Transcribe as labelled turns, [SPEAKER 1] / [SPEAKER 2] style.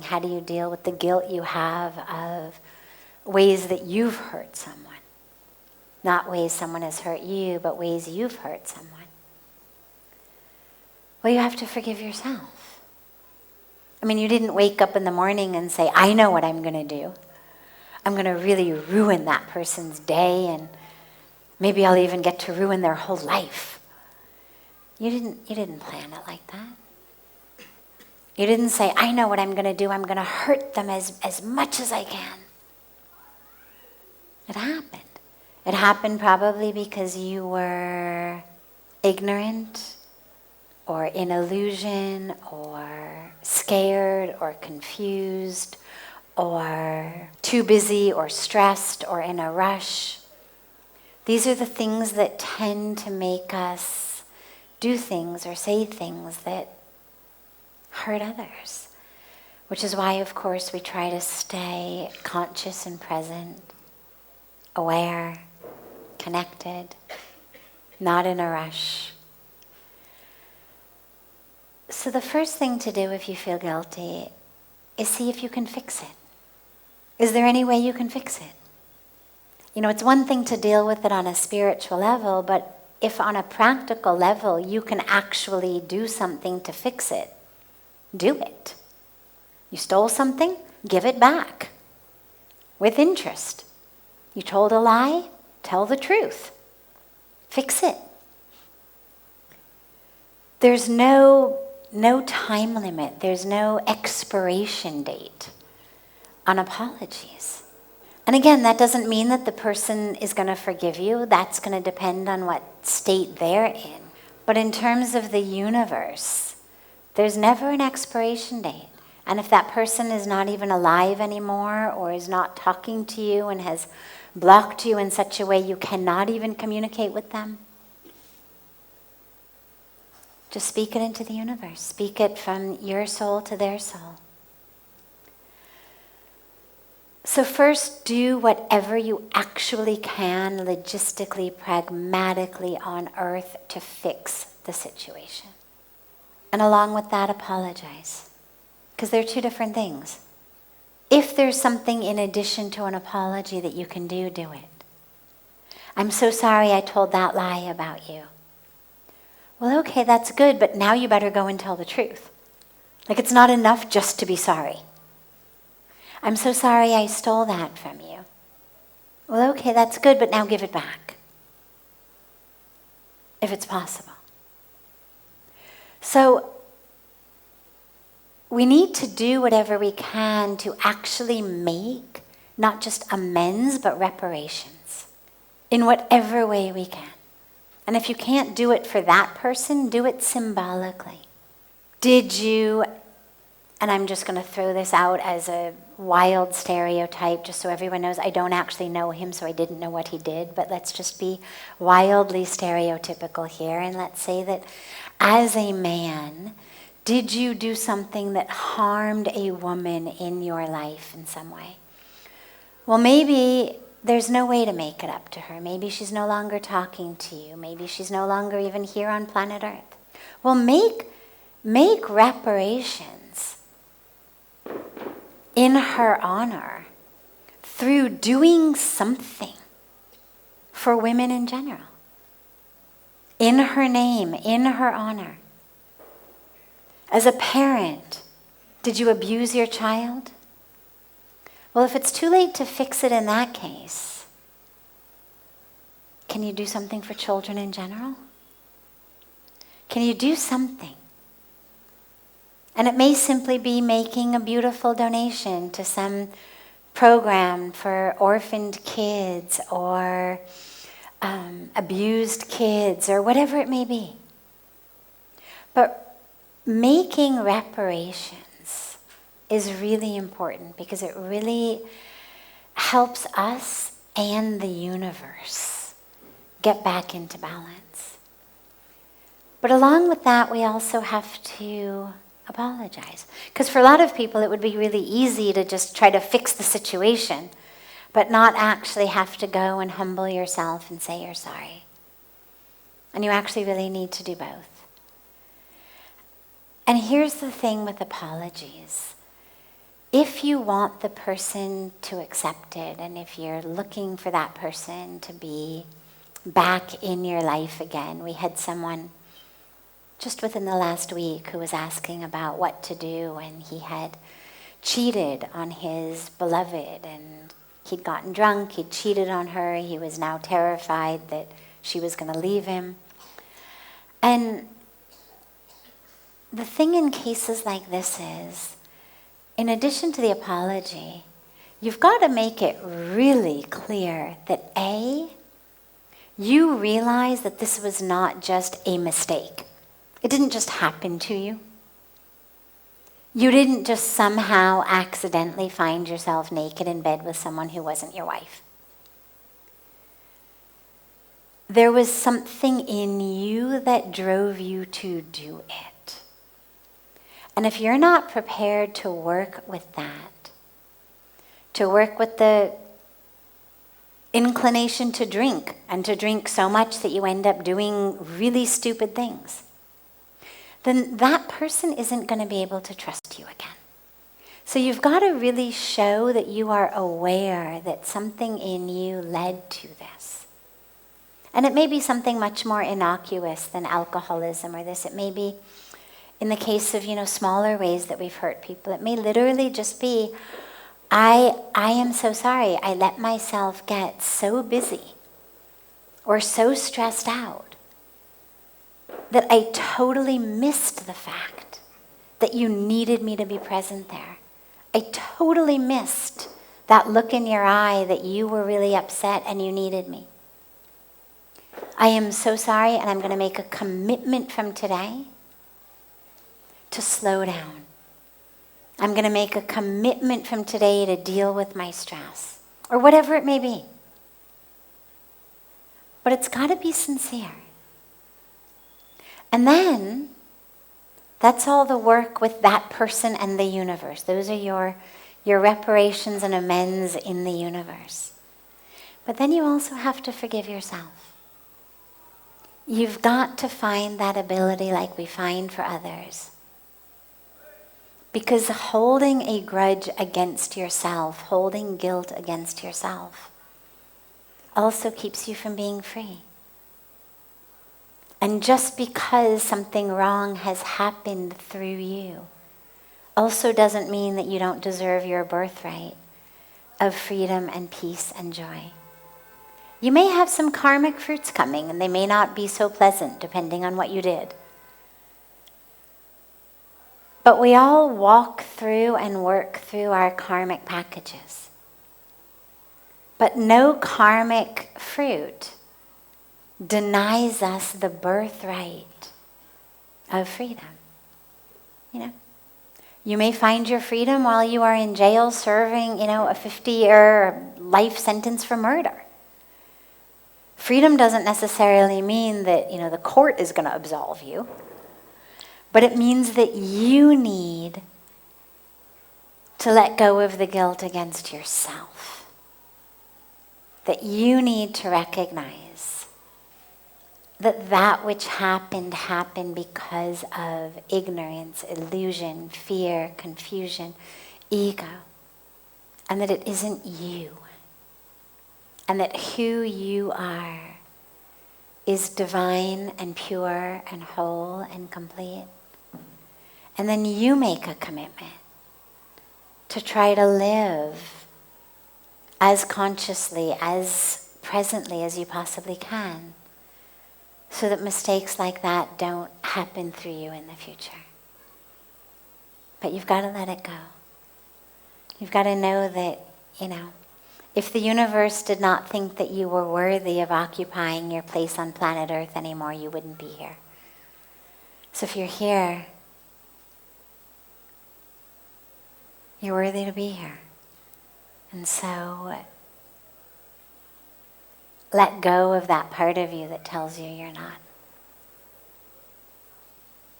[SPEAKER 1] How do you deal with the guilt you have of ways that you've hurt someone? Not ways someone has hurt you, but ways you've hurt someone. Well, you have to forgive yourself. I mean, you didn't wake up in the morning and say, I know what I'm going to do. I'm going to really ruin that person's day, and maybe I'll even get to ruin their whole life. You didn't plan it like that. You didn't say, I know what I'm going to do. I'm going to hurt them as much as I can. It happened. It happened probably because you were ignorant or in illusion or scared or confused or too busy or stressed or in a rush. These are the things that tend to make us do things or say things that hurt others, which is why, of course, we try to stay conscious and present, aware, connected, not in a rush. So the first thing to do if you feel guilty is see if you can fix it. Is there any way you can fix it? You know, it's one thing to deal with it on a spiritual level, but if on a practical level you can actually do something to fix it, do it. You stole something, give it back with interest. You told a lie, tell the truth. Fix it. There's no time limit. There's no expiration date on apologies. And again, that doesn't mean that the person is going to forgive you. That's going to depend on what state they're in. But in terms of the universe, there's never an expiration date. And if that person is not even alive anymore or is not talking to you and has blocked you in such a way you cannot even communicate with them, just speak it into the universe. Speak it from your soul to their soul. So first, do whatever you actually can logistically, pragmatically on earth to fix the situation. And along with that, apologize. Because they're two different things. If there's something in addition to an apology that you can do, do it. I'm so sorry I told that lie about you. Well, okay, that's good, but now you better go and tell the truth. Like, it's not enough just to be sorry. I'm so sorry I stole that from you. Well, okay, that's good, but now give it back. If it's possible. So, we need to do whatever we can to actually make not just amends, but reparations in whatever way we can. And if you can't do it for that person, do it symbolically. Did you, and I'm just going to throw this out as a wild stereotype just so everyone knows, I don't actually know him, so I didn't know what he did, but let's just be wildly stereotypical here, and let's say that as a man, did you do something that harmed a woman in your life in some way? Well, maybe there's no way to make it up to her. Maybe she's no longer talking to you. Maybe she's no longer even here on planet Earth. Well, make reparations in her honor through doing something for women in general. In her name, in her honor. As a parent, did you abuse your child? Well, if it's too late to fix it in that case, can you do something for children in general? Can you do something? And it may simply be making a beautiful donation to some program for orphaned kids or abused kids or whatever it may be. But making reparations is really important because it really helps us and the universe get back into balance. But along with that, we also have to apologize. Because for a lot of people, it would be really easy to just try to fix the situation, but not actually have to go and humble yourself and say you're sorry. And you actually really need to do both. And here's the thing with apologies. if you want the person to accept it, and if you're looking for that person to be back in your life again, we had someone just within the last week who was asking about what to do, and he had cheated on his beloved, and he'd gotten drunk, he'd cheated on her, he was now terrified that she was going to leave him. And the thing in cases like this is, in addition to the apology, you've got to make it really clear that A, you realize that this was not just a mistake. It didn't just happen to you. You didn't just somehow accidentally find yourself naked in bed with someone who wasn't your wife. There was something in you that drove you to do it. And if you're not prepared to work with that, to work with the inclination to drink, and to drink so much that you end up doing really stupid things, then that person isn't going to be able to trust you again. So you've got to really show that you are aware that something in you led to this. And it may be something much more innocuous than alcoholism or this. It may be, in the case of, smaller ways that we've hurt people, it may literally just be, I am so sorry. I let myself get so busy or so stressed out that I totally missed the fact that you needed me to be present there. I totally missed that look in your eye that you were really upset and you needed me. I am so sorry, and I'm going to make a commitment from today to slow down. I'm going to make a commitment from today to deal with my stress, or whatever it may be. But it's got to be sincere. And then, that's all the work with that person and the universe. Those are your reparations and amends in the universe. But then you also have to forgive yourself. You've got to find that ability like we find for others. Because holding a grudge against yourself, holding guilt against yourself, also keeps you from being free. And just because something wrong has happened through you also doesn't mean that you don't deserve your birthright of freedom and peace and joy. You may have some karmic fruits coming, and they may not be so pleasant depending on what you did. But we all walk through and work through our karmic packages. But no karmic fruit denies us the birthright of freedom. You may find your freedom while you are in jail serving, a 50-year life sentence for murder. Freedom doesn't necessarily mean that, the court is going to absolve you. But it means that you need to let go of the guilt against yourself. That you need to recognize that which happened because of ignorance, illusion, fear, confusion, ego. And that it isn't you. And that who you are is divine and pure and whole and complete. And then you make a commitment to try to live as consciously, as presently as you possibly can, so that mistakes like that don't happen through you in the future. But you've got to let it go. You've got to know that, if the universe did not think that you were worthy of occupying your place on planet Earth anymore, you wouldn't be here. So if you're here, you're worthy to be here. And so let go of that part of you that tells you you're not.